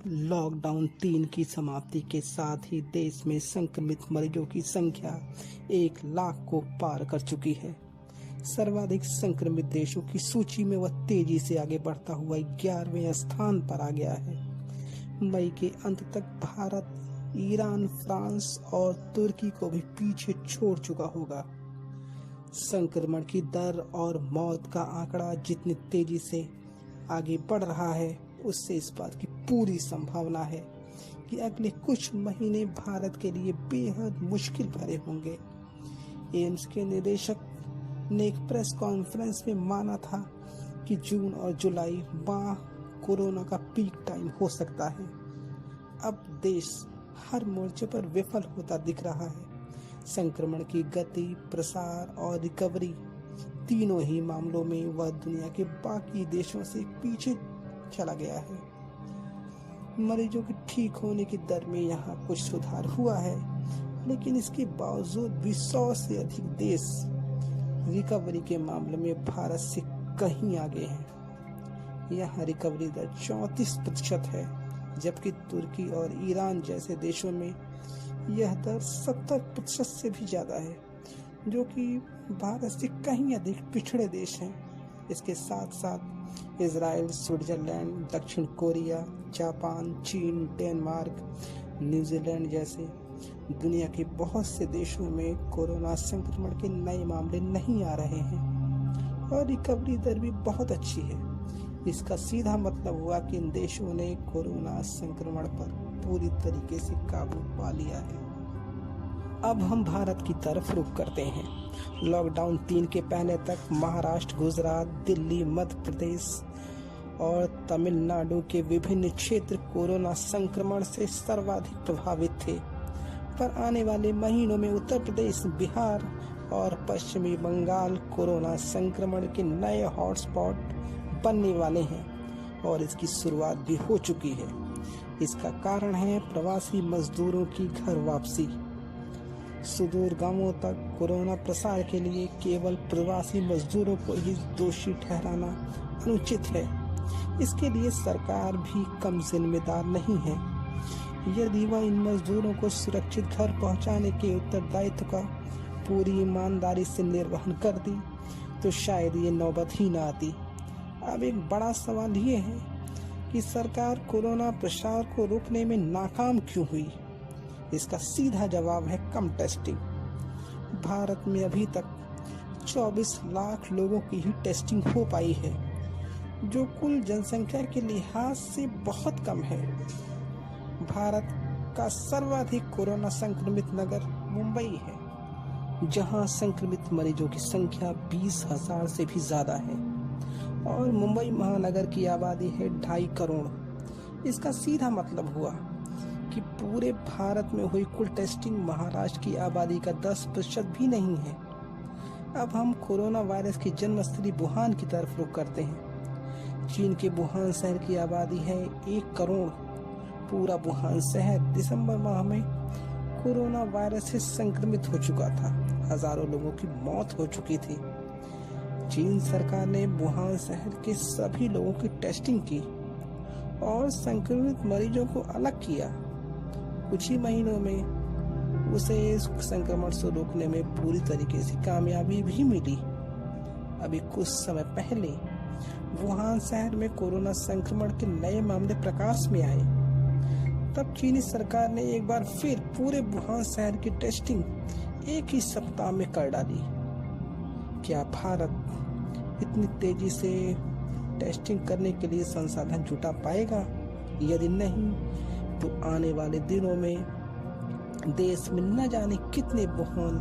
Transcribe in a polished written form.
Lockdown 3 की समाप्ति के साथ ही देश में संक्रमित मरीजों की संख्या 1 लाख को पार कर चुकी है। सर्वाधिक संक्रमित देशों की सूची में वह तेजी से आगे बढ़ता हुआ 11वें स्थान पर आ गया है। मई के अंत तक भारत, ईरान, फ्रांस और तुर्की को भी पीछे छोड़ चुका होगा। संक्रमण की दर और मौत का आंकड़ा जितनी तेजी से आगे बढ़ रहा है, उससे इस बात की पूरी संभावना है कि अगले कुछ महीने भारत के लिए बेहद मुश्किल भरे होंगे। एम्स के निदेशक ने एक प्रेस कॉन्फ्रेंस में माना था कि जून और जुलाई माह कोरोना का पीक टाइम हो सकता है। अब देश हर मोर्चे पर विफल होता दिख रहा है। संक्रमण की गति, प्रसार और रिकवरी, तीनों ही मामलों में वह दुनिया के बाकी देशों से पीछे चला गया है। मरीजों के ठीक होने की दर में यहाँ कुछ सुधार हुआ है, लेकिन इसके बावजूद भी 100 से अधिक देश रिकवरी के मामले में भारत से कहीं आगे हैं। यहाँ रिकवरी दर 34% है, जबकि तुर्की और ईरान जैसे देशों में यह दर 70% से भी ज्यादा है, जो कि भारत से कहीं अधिक पिछड़े देश हैं। इसके साथ साथ इजराइल, स्विट्जरलैंड, दक्षिण कोरिया, जापान, चीन, डेनमार्क, न्यूजीलैंड जैसे दुनिया के बहुत से देशों में कोरोना संक्रमण के नए मामले नहीं आ रहे हैं और रिकवरी दर भी बहुत अच्छी है। इसका सीधा मतलब हुआ कि इन देशों ने कोरोना संक्रमण पर पूरी तरीके से काबू पा लिया है। अब हम भारत की तरफ रुख करते हैं। लॉकडाउन 3 के पहले तक महाराष्ट्र, गुजरात, दिल्ली, मध्य प्रदेश और तमिलनाडु के विभिन्न क्षेत्र कोरोना संक्रमण से सर्वाधिक प्रभावित थे, पर आने वाले महीनों में उत्तर प्रदेश, बिहार और पश्चिमी बंगाल कोरोना संक्रमण के नए हॉटस्पॉट बनने वाले हैं और इसकी शुरुआत भी हो चुकी है। इसका कारण है प्रवासी मजदूरों की घर वापसी। सुदूर गांवों तक कोरोना प्रसार के लिए केवल प्रवासी मजदूरों को ही दोषी ठहराना अनुचित है। इसके लिए सरकार भी कम जिम्मेदार नहीं है। यदि वह इन मजदूरों को सुरक्षित घर पहुंचाने के उत्तरदायित्व का पूरी ईमानदारी से निर्वहन करती तो शायद ये नौबत ही न आती। अब एक बड़ा सवाल ये है कि सरकार कोरोना प्रसार को रोकने में नाकाम क्यों हुई? इसका सीधा जवाब है कम टेस्टिंग। भारत में अभी तक 24 लाख लोगों की ही टेस्टिंग हो पाई है, जो कुल जनसंख्या के लिहाज से बहुत कम है। भारत का सर्वाधिक कोरोना संक्रमित नगर मुंबई है, जहां संक्रमित मरीजों की संख्या 20,000 से भी ज्यादा है और मुंबई महानगर की आबादी है 2.5 करोड़। इसका सीधा मतलब हुआ कि पूरे भारत में हुई कुल टेस्टिंग महाराष्ट्र की आबादी का 10% भी नहीं है। अब हम कोरोना वायरस की जन्मस्थली वुहान की तरफ रुख करते हैं। चीन के वुहान शहर की आबादी है 1 करोड़। पूरा वुहान शहर दिसंबर माह में कोरोना वायरस से संक्रमित हो चुका था। हजारों लोगों की मौत हो चुकी थी। चीन सरकार ने वुहान शहर के सभी लोगों की टेस्टिंग की और संक्रमित मरीजों को अलग किया। कुछ ही महीनों में उसे संक्रमण से रोकने में पूरी तरीके से कामयाबी भी मिली। अभी कुछ समय पहले वुहान शहर में कोरोना संक्रमण के नए मामले प्रकाश में आए, तब चीनी सरकार ने एक बार फिर पूरे वुहान शहर की टेस्टिंग एक ही सप्ताह में कर डाली। क्या भारत इतनी तेजी से टेस्टिंग करने के लिए संसाधन जुटा पाएगा? यदि नहीं, तो आने वाले दिनों में देश में न जाने कितने वुहान